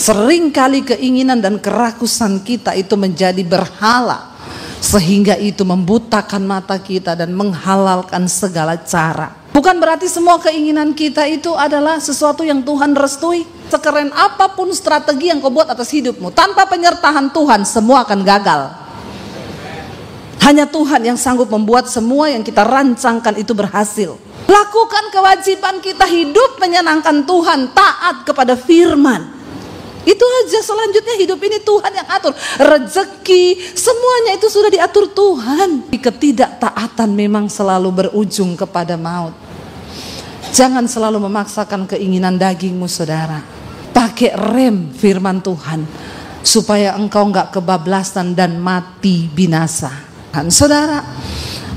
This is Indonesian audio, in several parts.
Seringkali keinginan dan kerakusan kita itu menjadi berhala, sehingga itu membutakan mata kita dan menghalalkan segala cara. Bukan berarti semua keinginan kita itu adalah sesuatu yang Tuhan restui. Sekeren apapun strategi yang kau buat atas hidupmu, tanpa penyertaan Tuhan semua akan gagal. Hanya Tuhan yang sanggup membuat semua yang kita rancangkan itu berhasil. Lakukan kewajiban kita, hidup menyenangkan Tuhan, taat kepada firman. Itu aja, selanjutnya hidup ini Tuhan yang atur. Rezeki, semuanya itu sudah diatur Tuhan. Ketidaktaatan memang selalu berujung kepada maut. Jangan selalu memaksakan keinginan dagingmu, saudara. Pakai rem firman Tuhan, supaya engkau enggak kebablasan dan mati binasa. Saudara,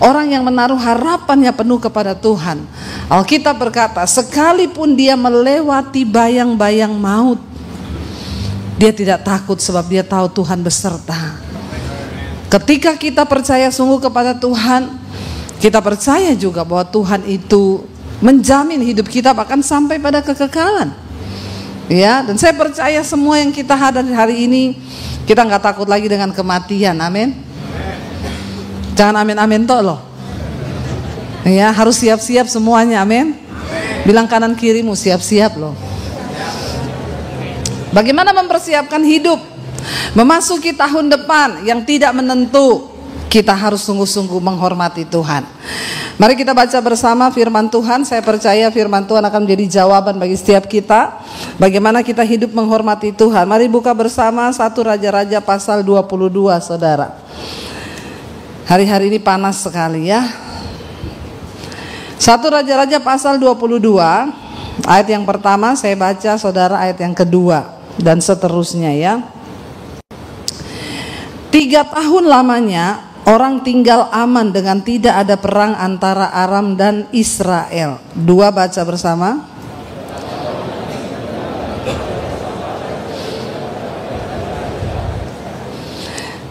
orang yang menaruh harapannya penuh kepada Tuhan, Alkitab berkata, sekalipun dia melewati bayang-bayang maut, dia tidak takut sebab dia tahu Tuhan beserta. Ketika kita percaya sungguh kepada Tuhan, kita percaya juga bahwa Tuhan itu menjamin hidup kita bahkan sampai pada kekekalan. Ya, dan saya percaya semua yang kita hadapi hari ini, kita nggak takut lagi dengan kematian. Amin. Jangan amin-amin toh loh. Ya, harus siap-siap semuanya. Amin. Bilang kanan kirimu, siap-siap loh. Bagaimana mempersiapkan hidup memasuki tahun depan yang tidak menentu? Kita harus sungguh-sungguh menghormati Tuhan. Mari kita baca bersama firman Tuhan. Saya percaya firman Tuhan akan menjadi jawaban bagi setiap kita, bagaimana kita hidup menghormati Tuhan. Mari buka bersama 1 Raja-Raja pasal 22, saudara. Hari-hari ini panas sekali ya. 1 Raja-Raja pasal 22, ayat yang pertama saya baca, saudara, ayat yang kedua dan seterusnya ya. 3 tahun lamanya orang tinggal aman dengan tidak ada perang antara Aram dan Israel. 2, baca bersama.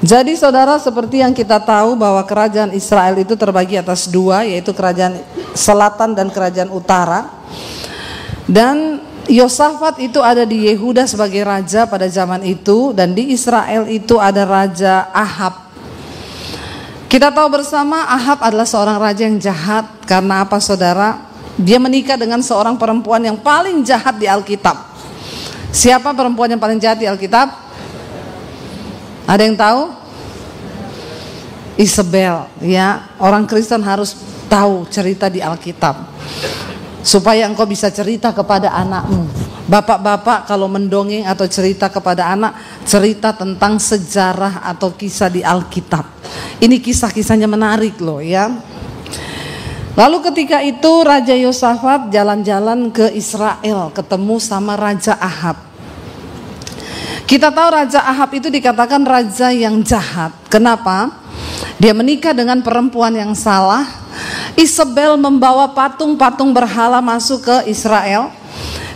Jadi saudara, seperti yang kita tahu bahwa kerajaan Israel itu terbagi atas 2, yaitu kerajaan selatan dan kerajaan utara. Dan Yosafat itu ada di Yehuda sebagai raja pada zaman itu, dan di Israel itu ada raja Ahab. Kita tahu bersama Ahab adalah seorang raja yang jahat. Karena apa, saudara? Dia menikah dengan seorang perempuan yang paling jahat di Alkitab. Siapa perempuan yang paling jahat di Alkitab? Ada yang tahu? Isabel, ya. Orang Kristen harus tahu cerita di Alkitab, supaya engkau bisa cerita kepada anakmu. Bapak-bapak kalau mendongeng atau cerita kepada anak, cerita tentang sejarah atau kisah di Alkitab. Ini kisah-kisahnya menarik loh ya. Lalu ketika itu Raja Yosafat jalan-jalan ke Israel, ketemu sama Raja Ahab. Kita tahu Raja Ahab itu dikatakan raja yang jahat. Kenapa? Dia menikah dengan perempuan yang salah. Isabel membawa patung-patung berhala masuk ke Israel.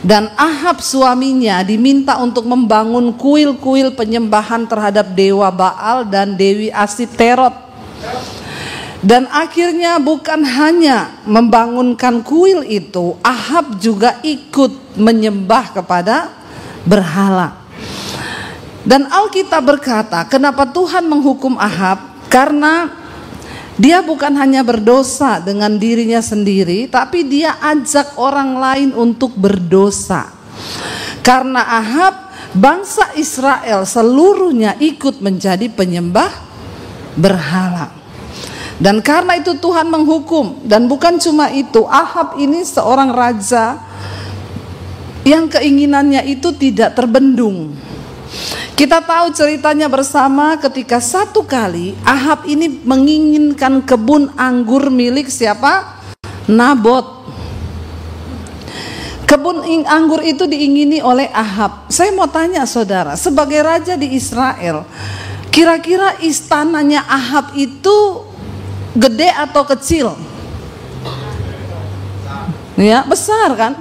Dan Ahab suaminya diminta untuk membangun kuil-kuil penyembahan terhadap dewa Baal dan Dewi Asiterot. Dan akhirnya bukan hanya membangunkan kuil itu, Ahab juga ikut menyembah kepada berhala. Dan Alkitab berkata, kenapa Tuhan menghukum Ahab? Karena dia bukan hanya berdosa dengan dirinya sendiri, tapi dia ajak orang lain untuk berdosa. Karena Ahab, bangsa Israel seluruhnya ikut menjadi penyembah berhala. Dan karena itu Tuhan menghukum. Dan bukan cuma itu, Ahab ini seorang raja yang keinginannya itu tidak terbendung. Kita tahu ceritanya bersama ketika satu kali Ahab ini menginginkan kebun anggur milik siapa? Nabot. Kebun anggur itu diingini oleh Ahab. Saya mau tanya saudara, sebagai raja di Israel, kira-kira istananya Ahab itu gede atau kecil? Ya, besar kan?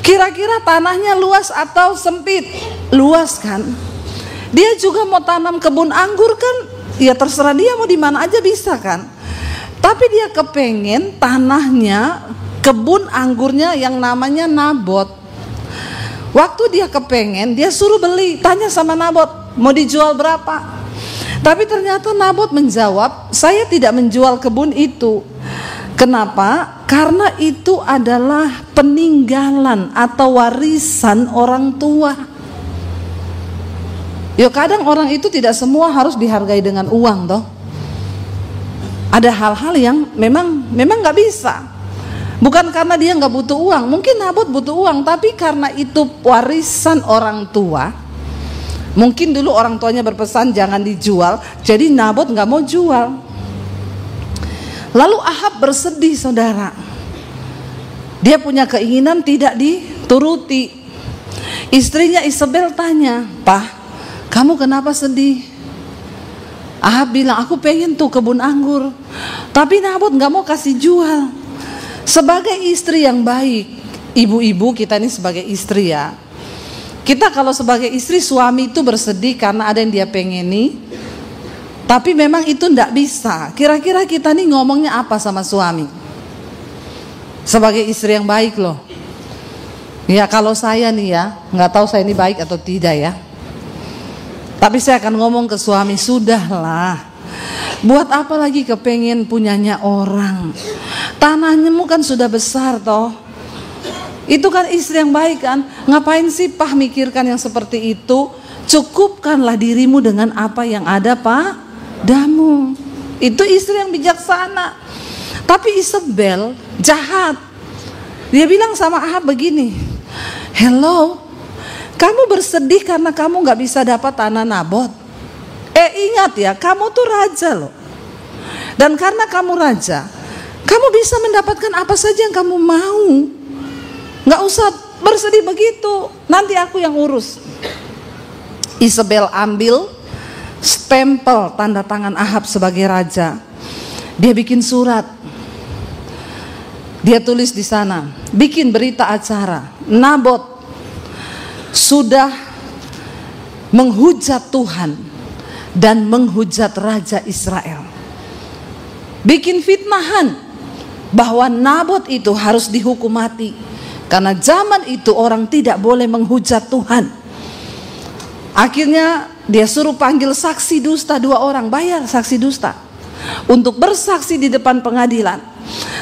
Kira-kira tanahnya luas atau sempit? Luas kan? Dia juga mau tanam kebun anggur kan? Ya terserah dia mau di mana aja bisa kan? Tapi dia kepengen tanahnya, kebun anggurnya yang namanya Nabot. Waktu dia kepengen, dia suruh beli, tanya sama Nabot, mau dijual berapa? Tapi ternyata Nabot menjawab, saya tidak menjual kebun itu. Kenapa? Karena itu adalah peninggalan atau warisan orang tua. Ya kadang orang itu tidak semua harus dihargai dengan uang toh. Ada hal-hal yang memang nggak bisa. Bukan karena dia nggak butuh uang, mungkin Nabot butuh uang, tapi karena itu warisan orang tua. Mungkin dulu orang tuanya berpesan jangan dijual, jadi Nabot nggak mau jual. Lalu Ahab bersedih, saudara. Dia punya keinginan tidak dituruti. Istrinya Isabel tanya, "Pak, kamu kenapa sedih?" Ahab bilang, "Aku pengen tuh kebun anggur, tapi Nabot nggak mau kasih jual." Sebagai istri yang baik, ibu-ibu kita ini sebagai istri ya, kita kalau sebagai istri, suami itu bersedih karena ada yang dia pengeni, tapi memang itu nggak bisa. Kira-kira kita nih ngomongnya apa sama suami? Sebagai istri yang baik loh. Ya kalau saya nih ya, nggak tahu saya ini baik atau tidak ya, tapi saya akan ngomong ke suami, sudahlah. Buat apa lagi kepengen punyanya orang? Tanahmu kan sudah besar toh. Itu kan istri yang baik kan. Ngapain sih Pak mikirkan yang seperti itu? Cukupkanlah dirimu dengan apa yang ada padamu. Itu istri yang bijaksana. Tapi Isabel jahat. Dia bilang sama Ahab begini, "Hello, kamu bersedih karena kamu gak bisa dapat tanah Nabot. Ingat ya, kamu tuh raja loh. Dan karena kamu raja, kamu bisa mendapatkan apa saja yang kamu mau. Gak usah bersedih begitu, nanti aku yang urus." Isabel ambil stempel tanda tangan Ahab sebagai raja. Dia bikin surat. Dia tulis di sana, bikin berita acara, Nabot sudah menghujat Tuhan dan menghujat Raja Israel. Bikin fitnahan bahwa Nabot itu harus dihukum mati. Karena zaman itu orang tidak boleh menghujat Tuhan. Akhirnya dia suruh panggil saksi dusta 2 orang, bayar saksi dusta untuk bersaksi di depan pengadilan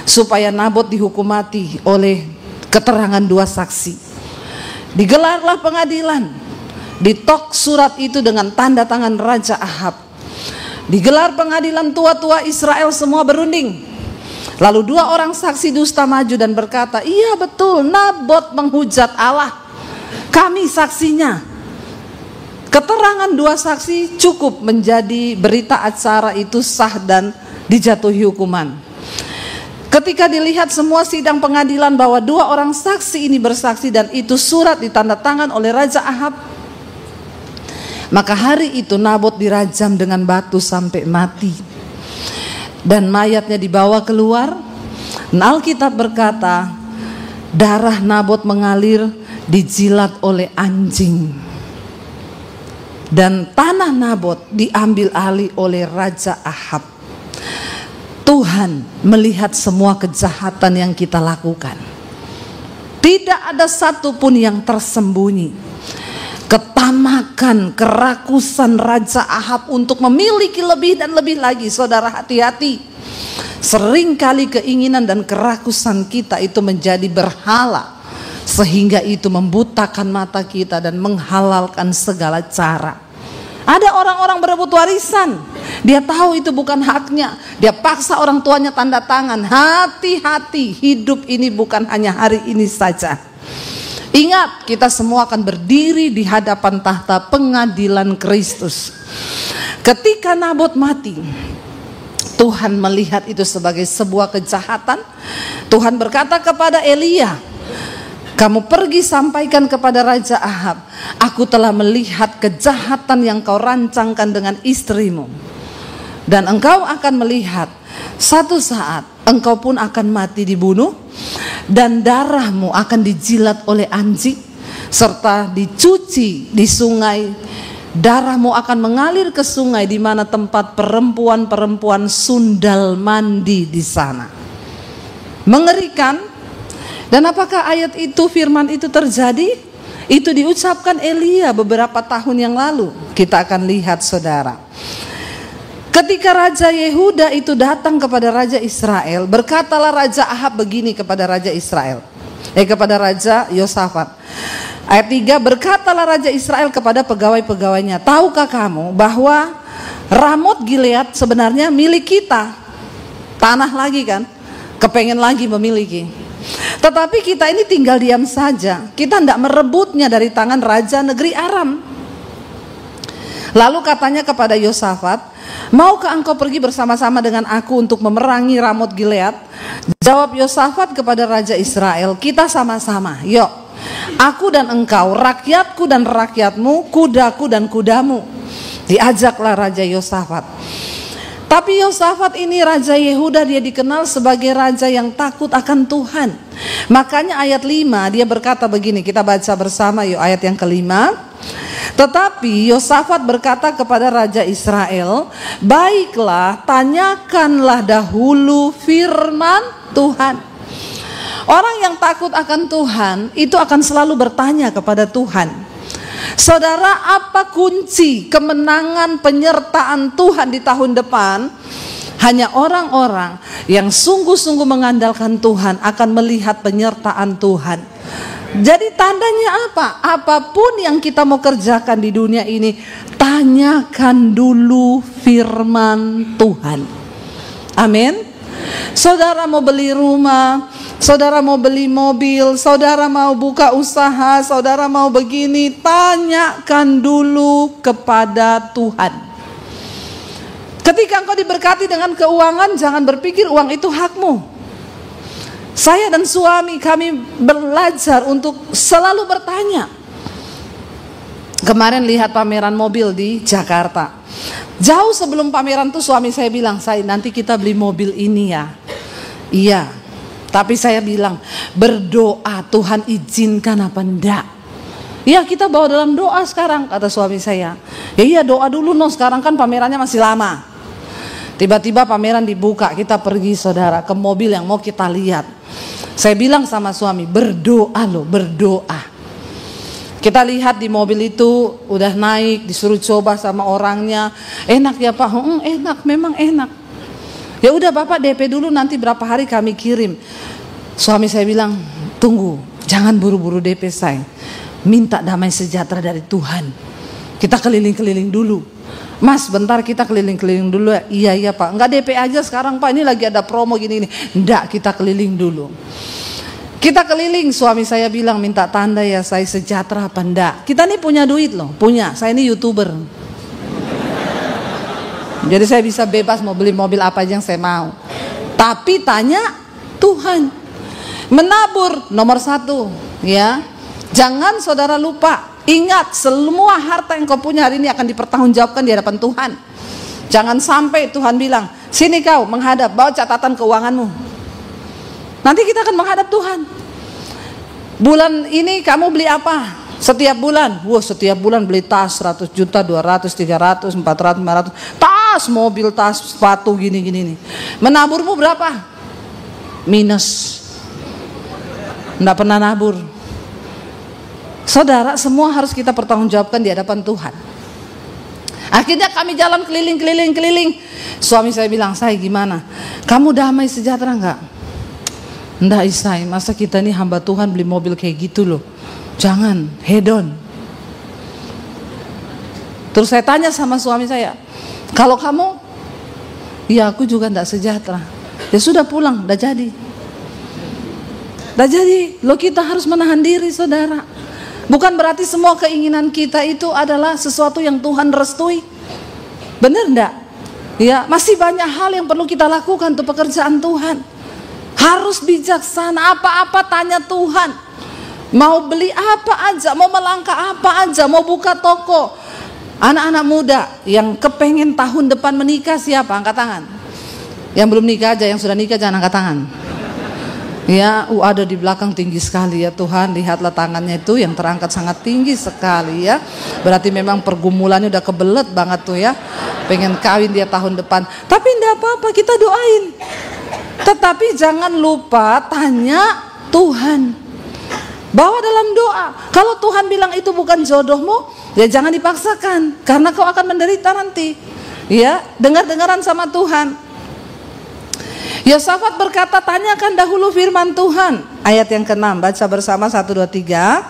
supaya Nabot dihukum mati oleh keterangan 2 saksi. Digelarlah pengadilan, ditok surat itu dengan tanda tangan Raja Ahab. Digelar pengadilan, tua-tua Israel semua berunding. Lalu 2 orang saksi dusta maju dan berkata, "Iya betul, Nabot menghujat Allah. Kami saksinya." Keterangan 2 saksi cukup menjadi berita acara itu sah dan dijatuhi hukuman. Ketika dilihat semua sidang pengadilan bahwa 2 orang saksi ini bersaksi dan itu surat ditanda tangan oleh Raja Ahab, maka hari itu Nabot dirajam dengan batu sampai mati. Dan mayatnya dibawa keluar. Alkitab berkata, darah Nabot mengalir dijilat oleh anjing. Dan tanah Nabot diambil alih oleh Raja Ahab. Tuhan melihat semua kejahatan yang kita lakukan. Tidak ada satupun yang tersembunyi. Ketamakan, kerakusan Raja Ahab untuk memiliki lebih dan lebih lagi. Saudara, hati-hati. Seringkali keinginan dan kerakusan kita itu menjadi berhala, sehingga itu membutakan mata kita dan menghalalkan segala cara. Ada orang-orang berebut warisan, dia tahu itu bukan haknya, dia paksa orang tuanya tanda tangan. Hati-hati, hidup ini bukan hanya hari ini saja. Ingat, kita semua akan berdiri di hadapan tahta pengadilan Kristus. Ketika Nabot mati, Tuhan melihat itu sebagai sebuah kejahatan. Tuhan berkata kepada Elia, "Kamu pergi sampaikan kepada Raja Ahab, aku telah melihat kejahatan yang kau rancangkan dengan istrimu. Dan engkau akan melihat satu saat engkau pun akan mati dibunuh, dan darahmu akan dijilat oleh anjing, serta dicuci di sungai. Darahmu akan mengalir ke sungai di mana tempat perempuan-perempuan sundal mandi di sana." Mengerikan. Dan apakah ayat itu, firman itu terjadi? Itu diucapkan Elia beberapa tahun yang lalu. Kita akan lihat saudara. Ketika Raja Yehuda itu datang kepada Raja Israel, berkatalah Raja Ahab begini kepada Raja Israel. Kepada Raja Yosafat. Ayat 3, berkatalah Raja Israel kepada pegawai-pegawainya, tahukah kamu bahwa Ramot Gilead sebenarnya milik kita? Tanah lagi kan? Kepengen lagi memiliki. Tetapi kita ini tinggal diam saja. Kita tidak merebutnya dari tangan Raja negeri Aram. Lalu katanya kepada Yosafat, maukah engkau pergi bersama-sama dengan aku untuk memerangi Ramot Gilead? Jawab Yosafat kepada Raja Israel, kita sama-sama, yuk. Aku dan engkau, rakyatku dan rakyatmu, kudaku dan kudamu. Diajaklah Raja Yosafat. Tapi Yosafat ini Raja Yehuda, dia dikenal sebagai raja yang takut akan Tuhan. Makanya ayat 5 dia berkata begini, kita baca bersama yuk ayat yang kelima. Tetapi Yosafat berkata kepada Raja Israel, baiklah, tanyakanlah dahulu firman Tuhan. Orang yang takut akan Tuhan itu akan selalu bertanya kepada Tuhan. Saudara, apa kunci kemenangan penyertaan Tuhan di tahun depan? Hanya orang-orang yang sungguh-sungguh mengandalkan Tuhan akan melihat penyertaan Tuhan. Jadi tandanya apa? Apapun yang kita mau kerjakan di dunia ini, tanyakan dulu firman Tuhan. Amin. Saudara mau beli rumah, saudara mau beli mobil, saudara mau buka usaha, saudara mau begini, tanyakan dulu kepada Tuhan. Ketika engkau diberkati dengan keuangan, jangan berpikir uang itu hakmu. Saya dan suami kami belajar untuk selalu bertanya. Kemarin lihat pameran mobil di Jakarta. Jauh sebelum pameran tuh suami saya bilang, "Say, nanti kita beli mobil ini ya." Iya. Tapi saya bilang, berdoa Tuhan izinkan apa enggak. Iya, kita bawa dalam doa sekarang, kata suami saya. Ya iya, doa dulu no, sekarang kan pamerannya masih lama. Tiba-tiba pameran dibuka, kita pergi saudara ke mobil yang mau kita lihat. Saya bilang sama suami, berdoa loh, berdoa. Kita lihat di mobil itu udah naik, disuruh coba sama orangnya. Enak ya Pak? Enak, memang enak. Ya udah Bapak DP dulu, nanti berapa hari kami kirim. Suami saya bilang, tunggu, jangan buru-buru DP saya. Minta damai sejahtera dari Tuhan. Kita keliling-keliling dulu. Mas, bentar kita keliling-keliling dulu ya. Iya Pak, enggak DP aja sekarang Pak, ini lagi ada promo gini-gini. Enggak, kita keliling dulu. Kita keliling, suami saya bilang minta tanda ya saya sejahtera apa enggak. Kita nih punya duit loh, punya. Saya ini YouTuber. Jadi saya bisa bebas mau beli mobil apa aja yang saya mau. Tapi tanya Tuhan. Menabur nomor 1 ya. Jangan saudara lupa, ingat semua harta yang kau punya hari ini akan dipertanggungjawabkan di hadapan Tuhan. Jangan sampai Tuhan bilang, sini kau menghadap, bawa catatan keuanganmu. Nanti kita akan menghadap Tuhan. Bulan ini kamu beli apa? Setiap bulan. Wah, setiap bulan beli tas 100 juta, 200, 300, 400, 500. Tas, mobil, tas, sepatu gini-gini nih. Menaburmu berapa? Minus. Enggak pernah nabur. Saudara, semua harus kita pertanggungjawabkan di hadapan Tuhan. Akhirnya kami jalan keliling. Suami saya bilang, "Say, gimana? Kamu damai sejahtera enggak?" "Enggak Isai, masa kita nih hamba Tuhan beli mobil kayak gitu loh. Jangan, hedon." Terus saya tanya sama suami saya, "Kalau kamu?" "Ya aku juga enggak sejahtera." "Ya sudah pulang, udah jadi." Udah jadi, lo kita harus menahan diri saudara. Bukan berarti semua keinginan kita itu adalah sesuatu yang Tuhan restui. Benar enggak? Ya, masih banyak hal yang perlu kita lakukan untuk pekerjaan Tuhan. Harus bijaksana, apa-apa tanya Tuhan. Mau beli apa aja, mau melangkah apa aja, mau buka toko. Anak-anak muda yang kepengen tahun depan menikah siapa? Angkat tangan. Yang belum nikah aja, yang sudah nikah jangan angkat tangan. Ya, ada di belakang tinggi sekali ya Tuhan. Lihatlah tangannya itu yang terangkat sangat tinggi sekali ya. Berarti memang pergumulannya udah kebelet banget tuh ya. Pengen kawin dia tahun depan. Tapi enggak apa-apa, kita doain. Tetapi jangan lupa tanya Tuhan. Bawa dalam doa. Kalau Tuhan bilang itu bukan jodohmu, ya jangan dipaksakan, karena kau akan menderita nanti. Ya, dengar-dengaran sama Tuhan. Yosafat berkata, tanyakan dahulu firman Tuhan. Ayat yang ke-6, baca bersama 1, 2, 3.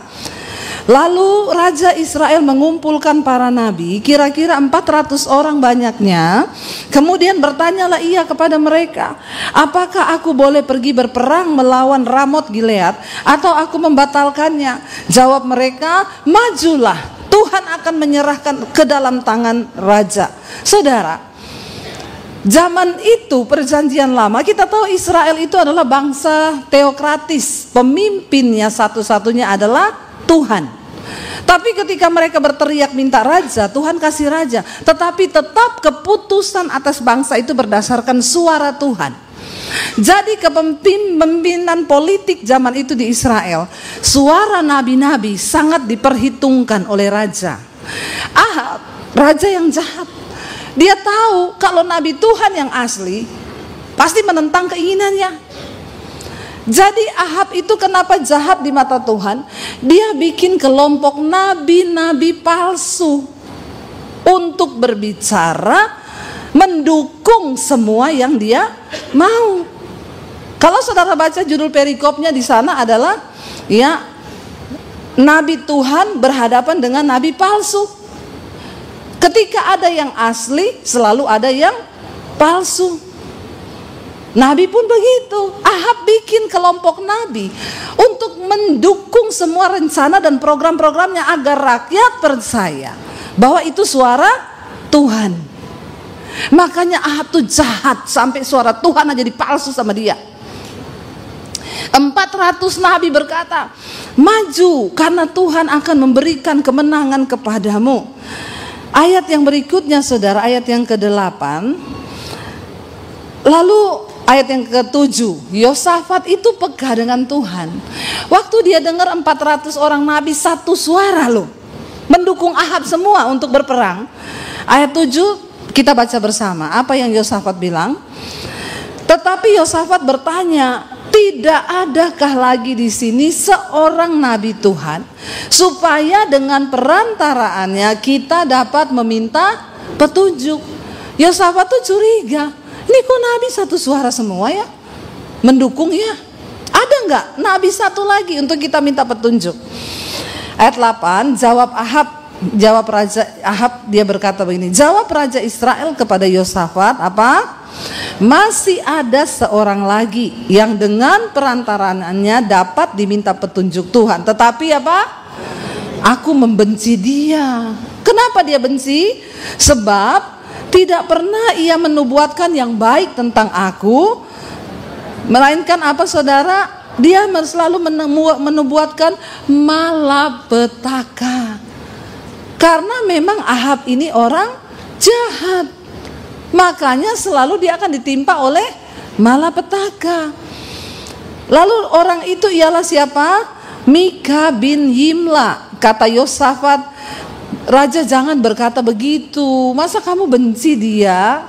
Lalu Raja Israel mengumpulkan para nabi, kira-kira 400 orang banyaknya. Kemudian bertanyalah ia kepada mereka, apakah aku boleh pergi berperang melawan Ramot Gilead, atau aku membatalkannya? Jawab mereka, majulah, Tuhan akan menyerahkan ke dalam tangan raja. Saudara, zaman itu perjanjian lama, kita tahu Israel itu adalah bangsa teokratis. Pemimpinnya satu-satunya adalah Tuhan. Tapi ketika mereka berteriak minta raja, Tuhan kasih raja. Tetapi tetap keputusan atas bangsa itu berdasarkan suara Tuhan. Jadi kepemimpinan politik zaman itu di Israel, suara nabi-nabi sangat diperhitungkan oleh raja. Ahab, raja yang jahat, dia tahu kalau nabi Tuhan yang asli pasti menentang keinginannya. Jadi Ahab itu kenapa jahat di mata Tuhan? Dia bikin kelompok nabi-nabi palsu untuk berbicara, mendukung semua yang dia mau. Kalau saudara baca judul perikopnya di sana adalah, ya, nabi Tuhan berhadapan dengan nabi palsu. Ketika ada yang asli, selalu ada yang palsu. Nabi pun begitu. Ahab bikin kelompok nabi untuk mendukung semua rencana dan program-programnya agar rakyat percaya bahwa itu suara Tuhan. Makanya Ahab tuh jahat, sampai suara Tuhan aja dipalsu sama dia. 400 nabi berkata, maju karena Tuhan akan memberikan kemenangan kepadamu. Ayat yang berikutnya saudara, ayat yang ke-8. Lalu ayat yang ke-7, Yosafat itu pegah dengan Tuhan. Waktu dia dengar 400 orang nabi satu suara loh, mendukung Ahab semua untuk berperang. Ayat 7 kita baca bersama, apa yang Yosafat bilang? Tetapi Yosafat bertanya, tidak adakah lagi di sini seorang nabi Tuhan, supaya dengan perantaraannya kita dapat meminta petunjuk? Yosafat tuh curiga, ini kok nabi satu suara semua ya, mendukung ya? Ada nggak nabi satu lagi untuk kita minta petunjuk? Ayat 8, jawab Raja Ahab, dia berkata begini, jawab Raja Israel kepada Yosafat, apa? Masih ada seorang lagi yang dengan perantaraannya dapat diminta petunjuk Tuhan, tetapi apa? Aku membenci dia. Kenapa dia benci? Sebab tidak pernah ia menubuatkan yang baik tentang aku, melainkan apa saudara? Dia selalu menubuatkan malapetaka. Karena memang Ahab ini orang jahat, makanya selalu dia akan ditimpa oleh malapetaka. Lalu orang itu ialah siapa? Mika bin Yimla. Kata Yosafat, raja jangan berkata begitu, masa kamu benci dia?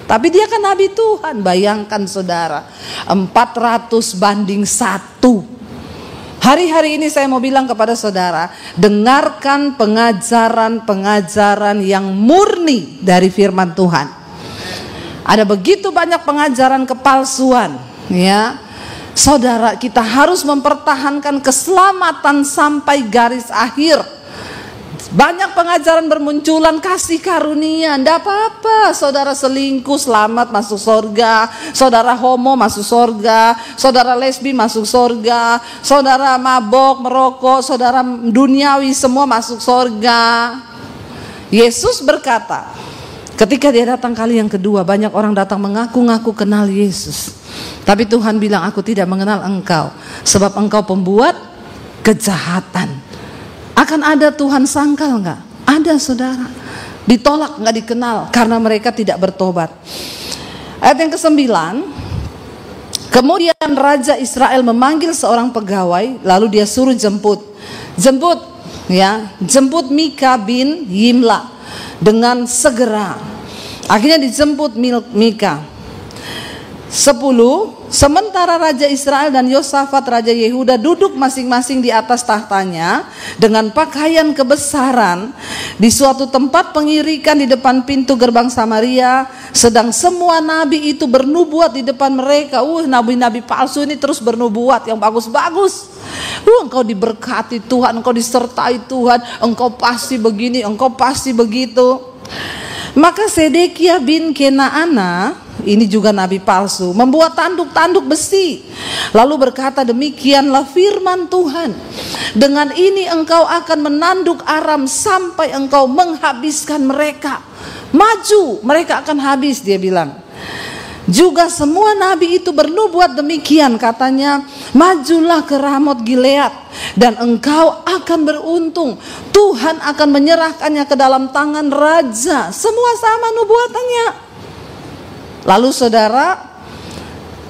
Tapi dia kan nabi Tuhan. Bayangkan saudara, 400 banding 1. Hari-hari ini saya mau bilang kepada saudara, dengarkan pengajaran-pengajaran yang murni dari firman Tuhan. Ada begitu banyak pengajaran kepalsuan, ya. Saudara, kita harus mempertahankan keselamatan sampai garis akhir. Banyak pengajaran bermunculan kasih karunia, ndak apa-apa. Saudara selingkuh selamat masuk surga, saudara homo masuk surga, saudara lesbi masuk surga, saudara mabok, merokok, saudara duniawi semua masuk surga. Yesus berkata, ketika dia datang kali yang kedua, banyak orang datang mengaku-ngaku kenal Yesus. Tapi Tuhan bilang, aku tidak mengenal engkau, sebab engkau pembuat kejahatan. Akan ada Tuhan sangkal enggak? Ada saudara. Ditolak, enggak dikenal karena mereka tidak bertobat. Ayat yang ke-9, kemudian Raja Israel memanggil seorang pegawai, lalu dia suruh jemput Mika bin Yimla dengan segera. Akhirnya dijemput Mika. 10. Sementara Raja Israel dan Yosafat Raja Yehuda duduk masing-masing di atas tahtanya dengan pakaian kebesaran di suatu tempat pengirikan di depan pintu gerbang Samaria, sedang semua nabi itu bernubuat di depan mereka. Nabi-nabi palsu ini terus bernubuat yang bagus-bagus. Engkau diberkati Tuhan, engkau disertai Tuhan, engkau pasti begini, engkau pasti begitu. Maka Sedekia bin Kenaana, ini juga nabi palsu, membuat tanduk-tanduk besi, lalu berkata, demikianlah firman Tuhan, dengan ini engkau akan menanduk Aram sampai engkau menghabiskan mereka. Maju, mereka akan habis, dia bilang. Juga semua nabi itu bernubuat demikian, katanya, majulah ke Ramot Gilead dan engkau akan beruntung, Tuhan akan menyerahkannya ke dalam tangan raja. Semua sama nubuatannya. Lalu saudara,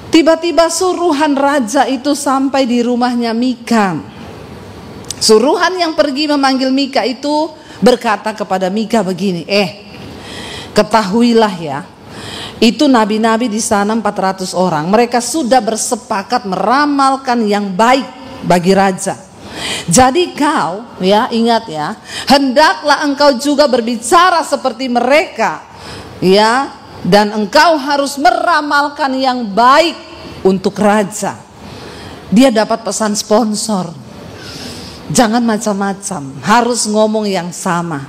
tiba-tiba suruhan raja itu sampai di rumahnya Mika. Suruhan yang pergi memanggil Mika itu berkata kepada Mika begini, ketahuilah ya, itu nabi-nabi di sana 400 orang. Mereka sudah bersepakat meramalkan yang baik bagi raja. Jadi kau, ya ingat ya, hendaklah engkau juga berbicara seperti mereka, ya, dan engkau harus meramalkan yang baik untuk raja. Dia dapat pesan sponsor. Jangan macam-macam, harus ngomong yang sama.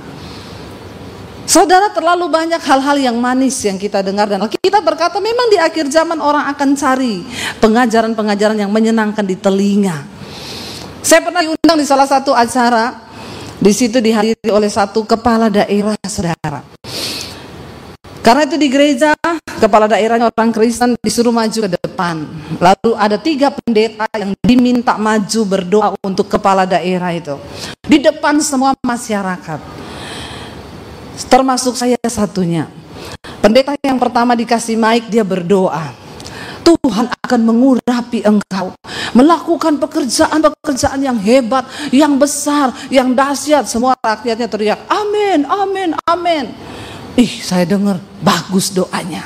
Saudara, terlalu banyak hal-hal yang manis yang kita dengar, dan kita berkata memang di akhir zaman orang akan cari pengajaran-pengajaran yang menyenangkan di telinga. Saya pernah diundang di salah satu acara, di situ dihadiri oleh satu kepala daerah, saudara. Karena itu di gereja, kepala daerahnya orang Kristen disuruh maju ke depan. Lalu ada 3 pendeta yang diminta maju berdoa untuk kepala daerah itu. Di depan semua masyarakat. Termasuk saya satunya. Pendeta yang pertama dikasih mic, dia berdoa. Tuhan akan mengurapi engkau, melakukan pekerjaan-pekerjaan yang hebat, yang besar, yang dahsyat. Semua rakyatnya teriak, amin, amin, amin. Saya dengar, bagus doanya.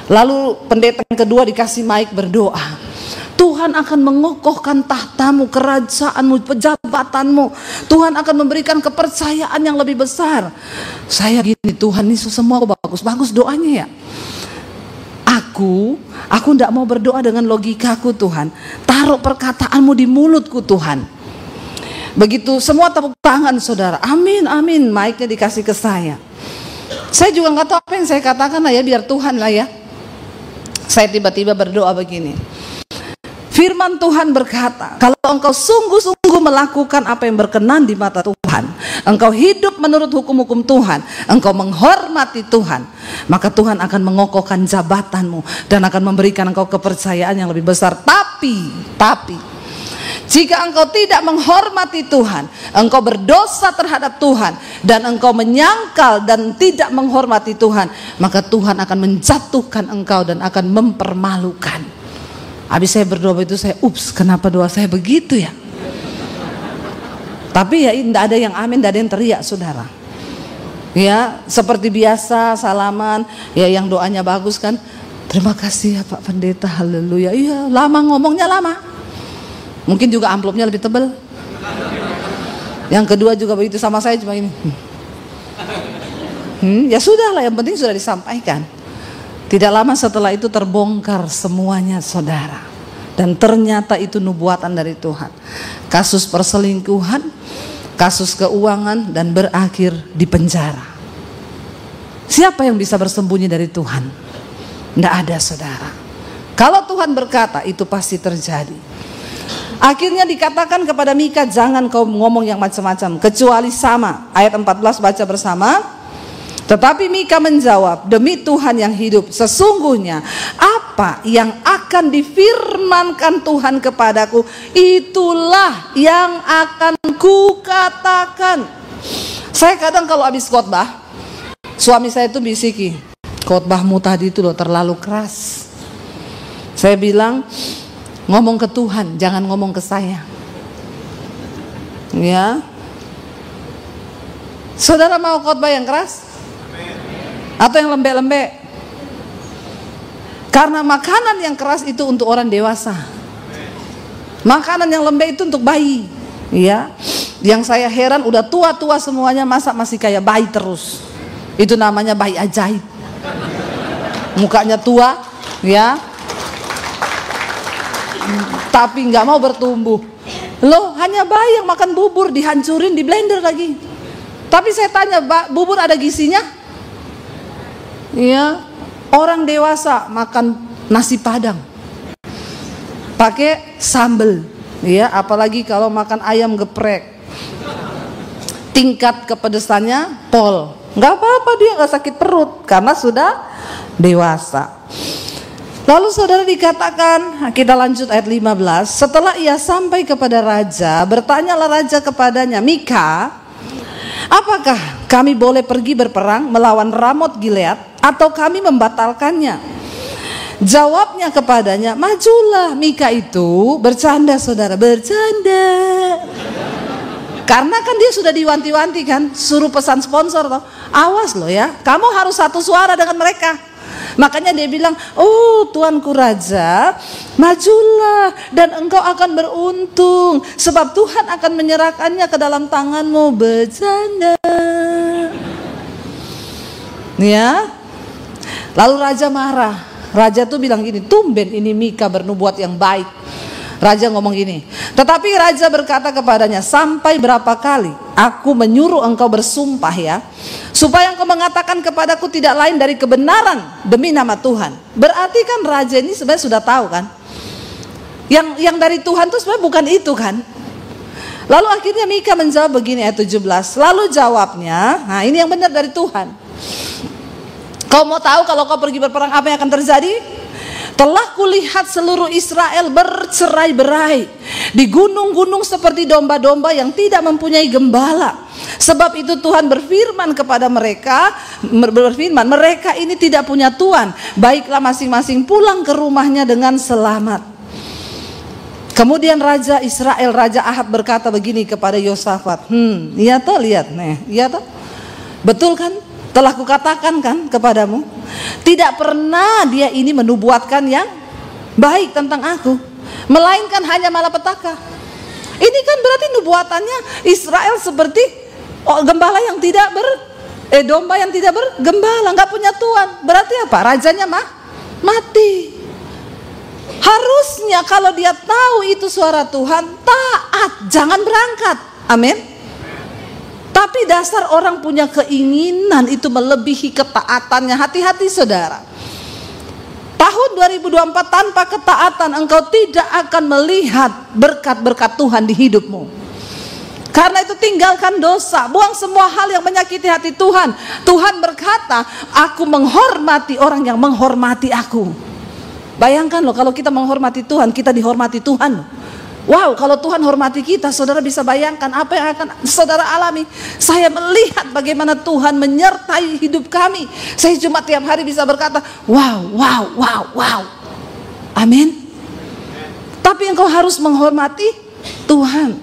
Lalu pendeta yang kedua dikasih mic berdoa. Tuhan akan mengokohkan tahtamu, kerajaanmu, pejabatanmu. Tuhan akan memberikan kepercayaan yang lebih besar. Saya gini, Tuhan ini semua bagus-bagus doanya ya. Aku tidak mau berdoa dengan logikaku Tuhan. Taruh perkataanmu di mulutku Tuhan. Begitu semua tepuk tangan saudara. Amin, amin. Mic-nya dikasih ke saya. Saya juga nggak tahu apa yang saya katakan lah ya, biar Tuhan lah ya. Saya tiba-tiba berdoa begini. Firman Tuhan berkata, kalau engkau sungguh-sungguh melakukan apa yang berkenan di mata Tuhan, engkau hidup menurut hukum-hukum Tuhan, engkau menghormati Tuhan, maka Tuhan akan mengokohkan jabatanmu dan akan memberikan engkau kepercayaan yang lebih besar. Tapi jika engkau tidak menghormati Tuhan, engkau berdosa terhadap Tuhan, dan engkau menyangkal dan tidak menghormati Tuhan, maka Tuhan akan menjatuhkan engkau dan akan mempermalukan. Habis saya berdoa itu saya, kenapa doa saya begitu ya? Tapi ya tidak ada yang amin, tidak ada yang teriak saudara. Ya seperti biasa salaman, ya yang doanya bagus kan. Terima kasih ya Pak Pendeta, haleluya. Iya lama ngomongnya lama. Mungkin juga amplopnya lebih tebal. Yang kedua juga begitu sama saya, cuma ini. Ya sudah lah, yang penting sudah disampaikan. Tidak lama setelah itu terbongkar semuanya saudara. Dan ternyata itu nubuatan dari Tuhan. Kasus perselingkuhan, kasus keuangan, dan berakhir di penjara. Siapa yang bisa bersembunyi dari Tuhan? Tidak ada saudara. Kalau Tuhan berkata, itu pasti terjadi. Akhirnya dikatakan kepada Mika, jangan kau ngomong yang macam-macam, kecuali sama. Ayat 14 baca bersama. Tetapi Mika menjawab, demi Tuhan yang hidup, sesungguhnya apa yang akan difirmankan Tuhan kepadaku, itulah yang akan kukatakan. Saya kadang kalau habis khotbah, suami saya itu bisiki, khotbahmu tadi itu loh terlalu keras. Saya bilang, ngomong ke Tuhan, jangan ngomong ke saya. Ya, saudara mau khotbah yang keras? Atau yang lembek-lembek? Karena makanan yang keras itu untuk orang dewasa. Makanan yang lembek itu untuk bayi. Ya. Yang saya heran udah tua-tua semuanya masa masih kayak bayi terus. Itu namanya bayi ajaib. Mukanya tua, ya. Tapi nggak mau bertumbuh. Loh, hanya bayi yang makan bubur dihancurin, di blender lagi. Tapi saya tanya, bubur ada gizinya? Ya, orang dewasa makan nasi padang, pakai sambal, ya. Apalagi kalau makan ayam geprek, tingkat kepedesannya pol. Nggak apa-apa, dia nggak sakit perut karena sudah dewasa. Lalu saudara dikatakan, kita lanjut ayat 15. Setelah ia sampai kepada raja, bertanyalah raja kepadanya, Mika, apakah kami boleh pergi berperang melawan Ramot Gilead atau kami membatalkannya? Jawabnya kepadanya, majulah. Mika itu bercanda saudara, bercanda. Karena kan dia sudah diwanti-wanti kan, suruh pesan sponsor toh. Awas loh ya, kamu harus satu suara dengan mereka. Makanya dia bilang, oh tuanku raja, majulah dan engkau akan beruntung, sebab Tuhan akan menyerahkannya ke dalam tanganmu. Bercanda. Ya. Lalu raja marah. Raja tuh bilang gini, tumben ini Mika bernubuat yang baik. Raja ngomong gini, tetapi raja berkata kepadanya, sampai berapa kali aku menyuruh engkau bersumpah ya, supaya engkau mengatakan kepadaku tidak lain dari kebenaran demi nama Tuhan. Berarti kan raja ini sebenarnya sudah tahu kan, yang dari Tuhan itu sebenarnya bukan itu kan. Lalu akhirnya Mika menjawab begini ayat 17. Lalu jawabnya, nah ini yang benar dari Tuhan. Kau mau tahu kalau kau pergi berperang apa yang akan terjadi? Telah kulihat seluruh Israel bercerai-berai di gunung-gunung seperti domba-domba yang tidak mempunyai gembala. Sebab itu Tuhan berfirman kepada mereka, mereka ini tidak punya tuan. Baiklah masing-masing pulang ke rumahnya dengan selamat. Kemudian Raja Israel, Raja Ahab berkata begini kepada Yosafat, iya toh, lihat nih, iya toh, betul kan? Telah kukatakan kan kepadamu, tidak pernah dia ini menubuatkan yang baik tentang aku, melainkan hanya malapetaka. Ini kan berarti nubuatannya Israel seperti gembala yang tidak domba yang tidak bergembala, nggak punya tuan. Berarti apa? Rajanya mati. Harusnya kalau dia tahu itu suara Tuhan, taat, jangan berangkat. Amin. Tapi dasar orang punya keinginan itu melebihi ketaatannya. Hati-hati saudara. Tahun 2024 tanpa ketaatan engkau tidak akan melihat berkat-berkat Tuhan di hidupmu. Karena itu tinggalkan dosa, buang semua hal yang menyakiti hati Tuhan. Tuhan berkata, aku menghormati orang yang menghormati aku. Bayangkan loh, kalau kita menghormati Tuhan, kita dihormati Tuhan. Wow, kalau Tuhan hormati kita, saudara bisa bayangkan apa yang akan saudara alami. Saya melihat bagaimana Tuhan menyertai hidup kami. Saya cuma tiap hari bisa berkata, wow, wow, wow, wow. Amin. Tapi engkau harus menghormati Tuhan.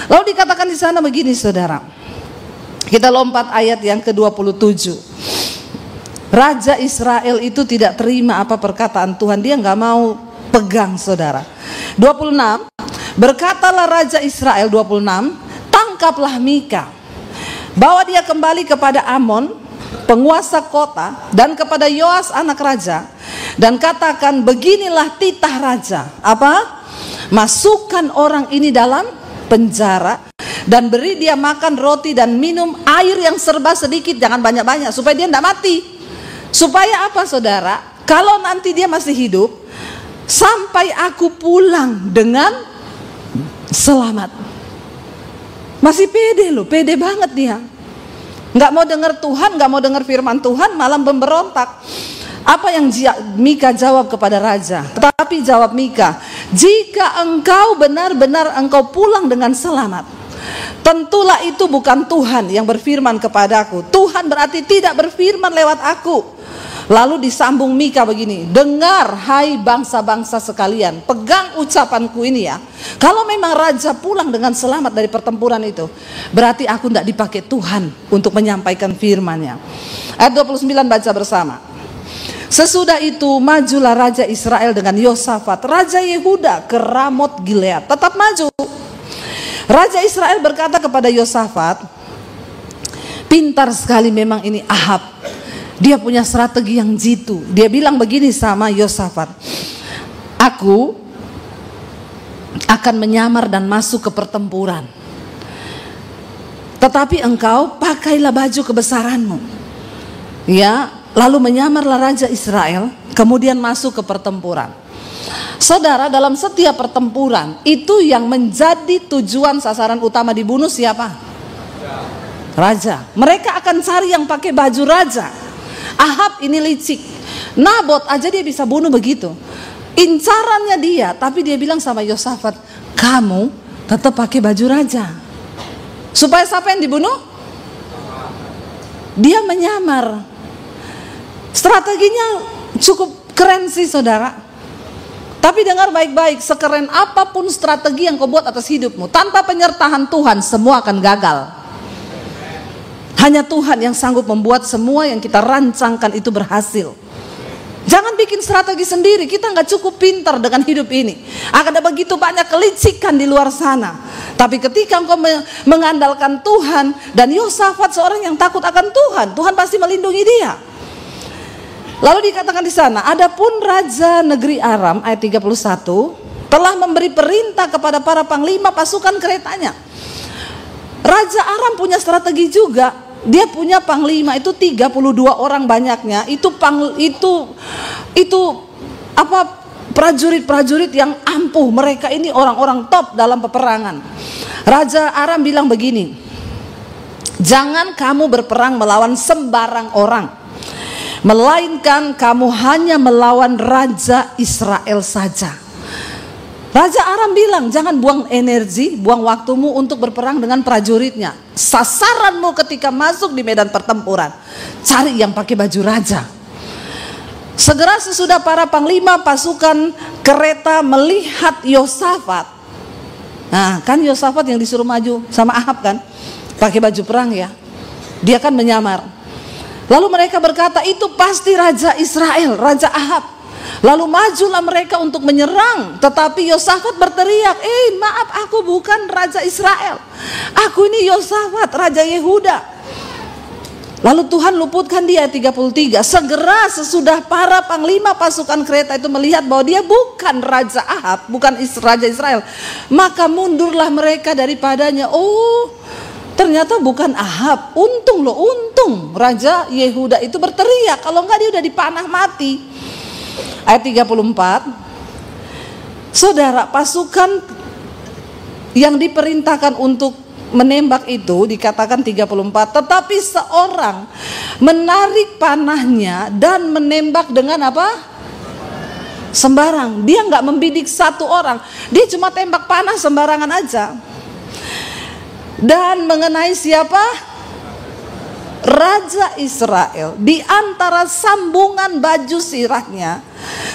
Lalu dikatakan di sana begini saudara. Kita lompat ayat yang ke-27. Raja Israel itu tidak terima apa perkataan Tuhan. Dia nggak mau pegang saudara. 26. Berkatalah Raja Israel 26, tangkaplah Mika, bawa dia kembali kepada Amon, penguasa kota, dan kepada Yoas anak raja, dan katakan beginilah titah raja. Apa? Masukkan orang ini dalam penjara dan beri dia makan roti dan minum air yang serba sedikit, jangan banyak-banyak, supaya dia tidak mati. Supaya apa saudara? Kalau nanti dia masih hidup, sampai aku pulang dengan selamat. Masih pede loh, pede banget dia. Nggak mau dengar Tuhan, nggak mau dengar firman Tuhan, malah memberontak. Apa yang Mika jawab kepada raja? Tetapi jawab Mika, jika engkau benar-benar engkau pulang dengan selamat, tentulah itu bukan Tuhan yang berfirman kepadaku. Tuhan berarti tidak berfirman lewat aku. Lalu disambung Mika begini, dengar hai bangsa-bangsa sekalian, pegang ucapanku ini ya. Kalau memang raja pulang dengan selamat dari pertempuran itu, berarti aku tidak dipakai Tuhan untuk menyampaikan firman-Nya. Ayat 29 baca bersama. Sesudah itu majulah Raja Israel dengan Yosafat, Raja Yehuda ke Ramot Gilead. Tetap maju. Raja Israel berkata kepada Yosafat, pintar sekali memang ini Ahab. Dia punya strategi yang jitu. Dia bilang begini sama Yosafat, aku akan menyamar dan masuk ke pertempuran, tetapi engkau pakailah baju kebesaranmu. Ya, lalu menyamarlah Raja Israel, kemudian masuk ke pertempuran. Saudara, dalam setiap pertempuran itu yang menjadi tujuan sasaran utama dibunuh siapa? Raja. Mereka akan cari yang pakai baju raja. Ahab ini licik, Nabot aja dia bisa bunuh begitu. Incarannya dia, tapi dia bilang sama Yosafat, kamu tetap pakai baju raja. Supaya siapa yang dibunuh? Dia menyamar. Strateginya cukup keren sih saudara. Tapi dengar baik-baik, sekeren apapun strategi yang kau buat atas hidupmu, tanpa penyertaan Tuhan semua akan gagal. Hanya Tuhan yang sanggup membuat semua yang kita rancangkan itu berhasil. Jangan bikin strategi sendiri, kita nggak cukup pintar dengan hidup ini. Akan ada begitu banyak kelicikan di luar sana. Tapi ketika engkau mengandalkan Tuhan, dan Yosafat seorang yang takut akan Tuhan, Tuhan pasti melindungi dia. Lalu dikatakan di sana, adapun raja negeri Aram ayat 31 telah memberi perintah kepada para panglima pasukan keretanya. Raja Aram punya strategi juga. Dia punya panglima itu 32 orang banyaknya. Itu prajurit-prajurit yang ampuh. Mereka ini orang-orang top dalam peperangan. Raja Aram bilang begini, jangan kamu berperang melawan sembarang orang, melainkan kamu hanya melawan Raja Israel saja. Raja Aram bilang, jangan buang energi, buang waktumu untuk berperang dengan prajuritnya. Sasaranmu ketika masuk di medan pertempuran, cari yang pakai baju raja. Segera sesudah para panglima pasukan kereta melihat Yosafat. Nah, kan Yosafat yang disuruh maju sama Ahab kan, pakai baju perang ya. Dia kan menyamar. Lalu mereka berkata, itu pasti Raja Israel, Raja Ahab. Lalu majulah mereka untuk menyerang. Tetapi Yosafat berteriak, maaf, aku bukan Raja Israel. Aku ini Yosafat, Raja Yehuda. Lalu Tuhan luputkan dia, 33. Segera sesudah para panglima pasukan kereta itu melihat bahwa dia bukan Raja Ahab, bukan Raja Israel, maka mundurlah mereka daripadanya. Oh, ternyata bukan Ahab. Untung loh, untung Raja Yehuda itu berteriak, kalau enggak dia udah dipanah mati. Ayat 34. Saudara, pasukan yang diperintahkan untuk menembak itu dikatakan 34, tetapi seorang menarik panahnya dan menembak dengan apa? Sembarang. Dia enggak membidik satu orang, dia cuma tembak panah sembarangan aja. Dan mengenai siapa? Raja Israel di antara sambungan baju sirahnya.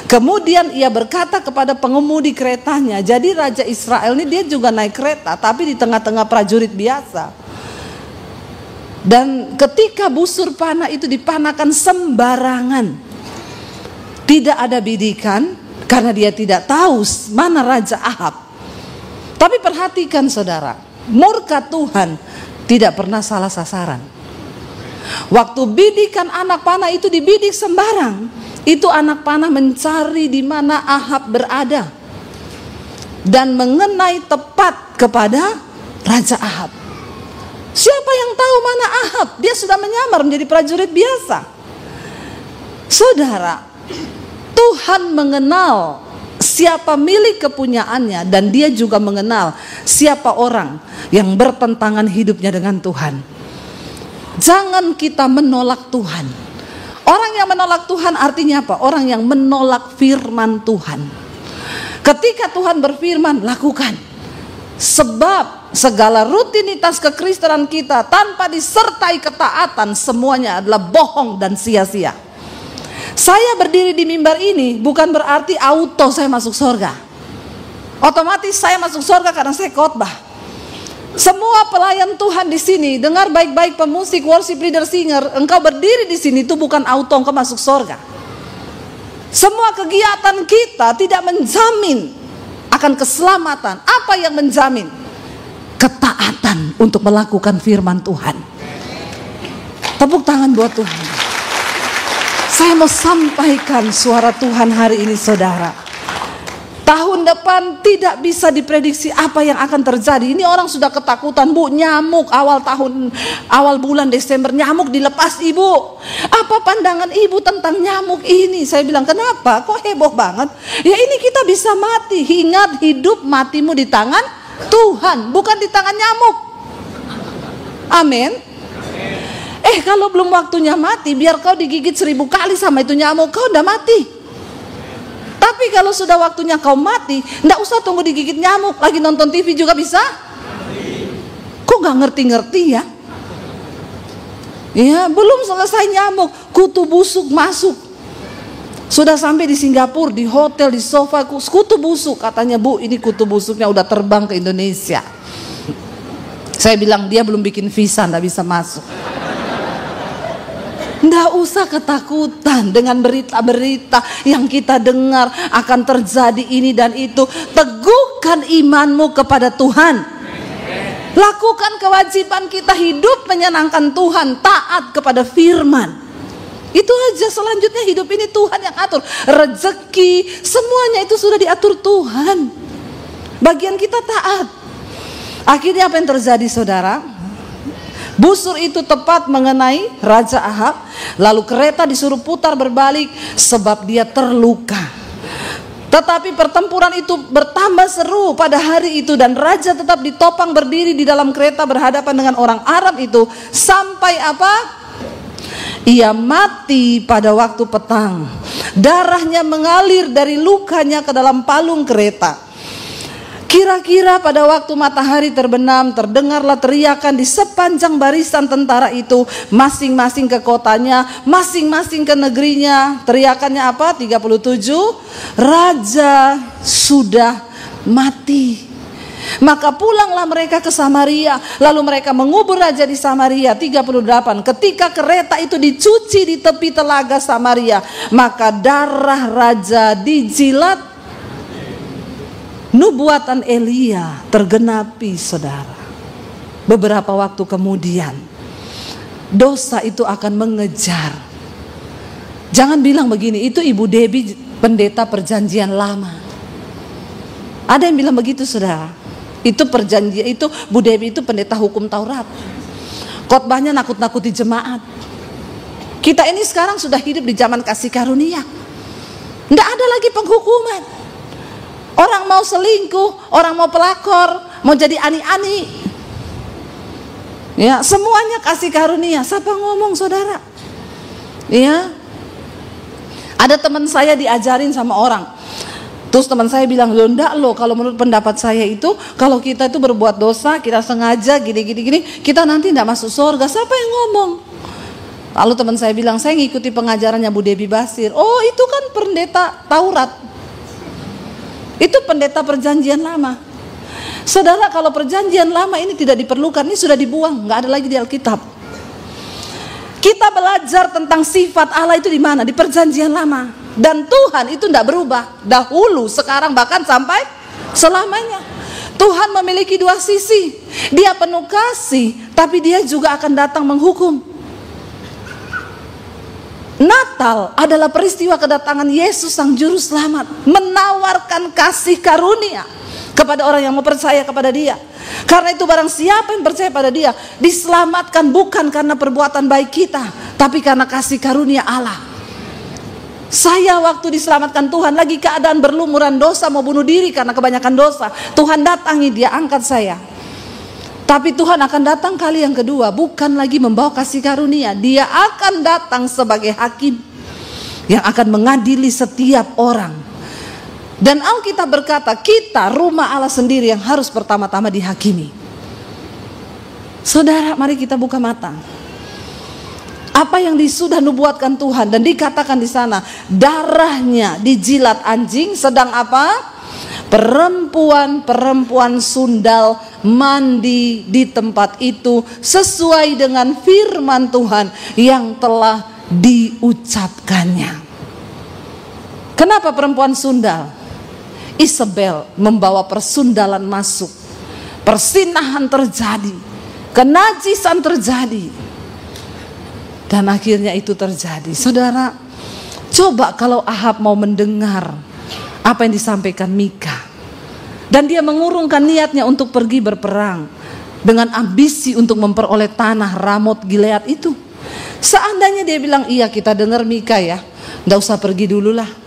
Kemudian ia berkata kepada pengemudi keretanya. Jadi Raja Israel ini dia juga naik kereta, tapi di tengah-tengah prajurit biasa. Dan ketika busur panah itu dipanahkan sembarangan, tidak ada bidikan, karena dia tidak tahu mana Raja Ahab. Tapi perhatikan saudara, murka Tuhan tidak pernah salah sasaran. Waktu bidikan anak panah itu dibidik sembarang, itu anak panah mencari di mana Ahab berada dan mengenai tepat kepada Raja Ahab. Siapa yang tahu mana Ahab? Dia sudah menyamar menjadi prajurit biasa. Saudara, Tuhan mengenal siapa milik kepunyaannya, dan dia juga mengenal siapa orang yang bertentangan hidupnya dengan Tuhan. Jangan kita menolak Tuhan. Orang yang menolak Tuhan artinya apa? Orang yang menolak firman Tuhan. Ketika Tuhan berfirman, lakukan. Sebab segala rutinitas kekristenan kita tanpa disertai ketaatan, semuanya adalah bohong dan sia-sia. Saya berdiri di mimbar ini bukan berarti auto saya masuk surga. Otomatis saya masuk surga karena saya khotbah. Semua pelayan Tuhan di sini, dengar baik-baik, pemusik, worship leader, singer, engkau berdiri di sini itu bukan auto engkau masuk surga. Semua kegiatan kita tidak menjamin akan keselamatan. Apa yang menjamin? Ketaatan untuk melakukan firman Tuhan. Tepuk tangan buat Tuhan. Saya mau sampaikan suara Tuhan hari ini, saudara. Tahun depan tidak bisa diprediksi apa yang akan terjadi. Ini orang sudah ketakutan, Bu, nyamuk awal bulan Desember nyamuk dilepas, Ibu. Apa pandangan Ibu tentang nyamuk ini? Saya bilang, kenapa? Kok heboh banget? Ya ini kita bisa mati. Ingat, hidup matimu di tangan Tuhan, bukan di tangan nyamuk. Amin. Kalau belum waktunya mati, biar kau digigit 1000 kali sama itu nyamuk, kau udah mati. Tapi kalau sudah waktunya kau mati, nggak usah tunggu digigit nyamuk. Lagi nonton TV juga bisa. Kok nggak ngerti-ngerti ya? Ya, belum selesai nyamuk, kutu busuk masuk. Sudah sampai di Singapura, di hotel, di sofa, kutu busuk. Katanya, Bu, ini kutu busuknya udah terbang ke Indonesia. Saya bilang, dia belum bikin visa, nggak bisa masuk. Nggak usah ketakutan dengan berita-berita yang kita dengar akan terjadi ini dan itu. Teguhkan imanmu kepada Tuhan. Lakukan kewajiban kita, hidup menyenangkan Tuhan, taat kepada firman. Itu aja. Selanjutnya hidup ini Tuhan yang atur. Rezeki, semuanya itu sudah diatur Tuhan. Bagian kita taat. Akhirnya apa yang terjadi, saudara? Busur itu tepat mengenai Raja Ahab. Lalu kereta disuruh putar berbalik sebab dia terluka. Tetapi pertempuran itu bertambah seru pada hari itu, dan raja tetap ditopang berdiri di dalam kereta berhadapan dengan orang Arab itu sampai apa? Ia mati pada waktu petang. Darahnya mengalir dari lukanya ke dalam palung kereta. Kira-kira pada waktu matahari terbenam, terdengarlah teriakan di sepanjang barisan tentara itu, masing-masing ke kotanya, masing-masing ke negerinya. Teriakannya apa? 37, Raja sudah mati. Maka pulanglah mereka ke Samaria, lalu mereka mengubur raja di Samaria. 38, ketika kereta itu dicuci di tepi telaga Samaria, maka darah raja dijilat. Nubuatan Elia tergenapi, saudara. Beberapa waktu kemudian dosa itu akan mengejar. Jangan bilang begini, itu Ibu Debbie pendeta perjanjian lama. Ada yang bilang begitu, saudara. Itu perjanjian, itu Bu Debbie itu pendeta hukum Taurat. Khotbahnya nakut-nakuti jemaat. Kita ini sekarang sudah hidup di zaman kasih karunia. Nggak ada lagi penghukuman. Orang mau selingkuh, orang mau pelakor, mau jadi ani-ani, ya semuanya kasih karunia. Siapa ngomong, saudara? Ya, ada teman saya diajarin sama orang. Terus teman saya bilang, enggak loh, kalau menurut pendapat saya itu, kalau kita itu berbuat dosa, kita sengaja gini, kita nanti enggak masuk surga. Siapa yang ngomong? Lalu teman saya bilang, saya ngikuti pengajarannya Bu Debbie Basir. Oh, itu kan pendeta Taurat. Itu pendeta perjanjian lama. Saudara, kalau perjanjian lama ini tidak diperlukan, ini sudah dibuang, nggak ada lagi di Alkitab. Kita belajar tentang sifat Allah itu di mana? Di perjanjian lama. Dan Tuhan itu tidak berubah, dahulu, sekarang, bahkan sampai selamanya. Tuhan memiliki dua sisi. Dia penuh kasih, tapi dia juga akan datang menghukum. Natal adalah peristiwa kedatangan Yesus Sang Juru Selamat, menawarkan kasih karunia kepada orang yang mau percaya kepada Dia. Karena itu barang siapa yang percaya pada Dia diselamatkan bukan karena perbuatan baik kita, tapi karena kasih karunia Allah. Saya waktu diselamatkan Tuhan lagi keadaan berlumuran dosa, mau bunuh diri karena kebanyakan dosa. Tuhan datangi, Dia angkat saya. Tapi Tuhan akan datang kali yang kedua, bukan lagi membawa kasih karunia. Dia akan datang sebagai hakim yang akan mengadili setiap orang. Dan Alkitab berkata, kita rumah Allah sendiri yang harus pertama-tama dihakimi. Saudara, mari kita buka mata. Apa yang sudah nubuatkan Tuhan dan dikatakan di sana, darahnya dijilat anjing, sedang apa? Perempuan-perempuan sundal mandi di tempat itu sesuai dengan firman Tuhan yang telah diucapkannya. Kenapa perempuan sundal? Isabel membawa persundalan masuk, persinahan terjadi, kenajisan terjadi, dan akhirnya itu terjadi. Saudara, coba kalau Ahab mau mendengar apa yang disampaikan Mika, dan dia mengurungkan niatnya untuk pergi berperang dengan ambisi untuk memperoleh tanah Ramot Gilead itu. Seandainya dia bilang, iya kita dengar Mika ya, nggak usah pergi dulu lah.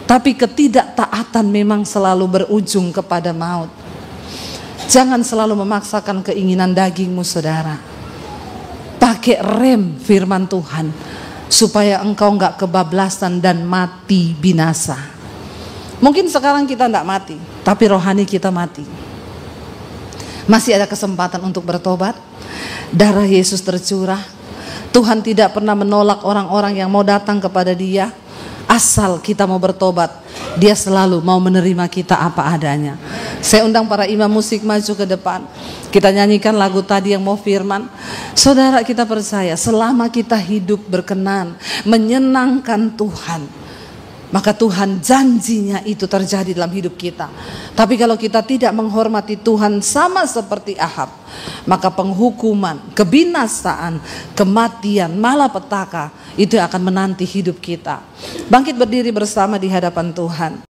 Tapi ketidaktaatan memang selalu berujung kepada maut. Jangan selalu memaksakan keinginan dagingmu, saudara. Pakai rem firman Tuhan, supaya engkau nggak kebablasan dan mati binasa. Mungkin sekarang kita nggak mati, tapi rohani kita mati. Masih ada kesempatan untuk bertobat. Darah Yesus tercurah. Tuhan tidak pernah menolak orang-orang yang mau datang kepada Dia. Asal kita mau bertobat, Dia selalu mau menerima kita apa adanya. Saya undang para imam musik maju ke depan. Kita nyanyikan lagu tadi yang mau firman. Saudara, kita percaya selama kita hidup berkenan, menyenangkan Tuhan, maka Tuhan janjinya itu terjadi dalam hidup kita. Tapi kalau kita tidak menghormati Tuhan sama seperti Ahab, maka penghukuman, kebinasaan, kematian, malapetaka itu akan menanti hidup kita. Bangkit berdiri bersama di hadapan Tuhan.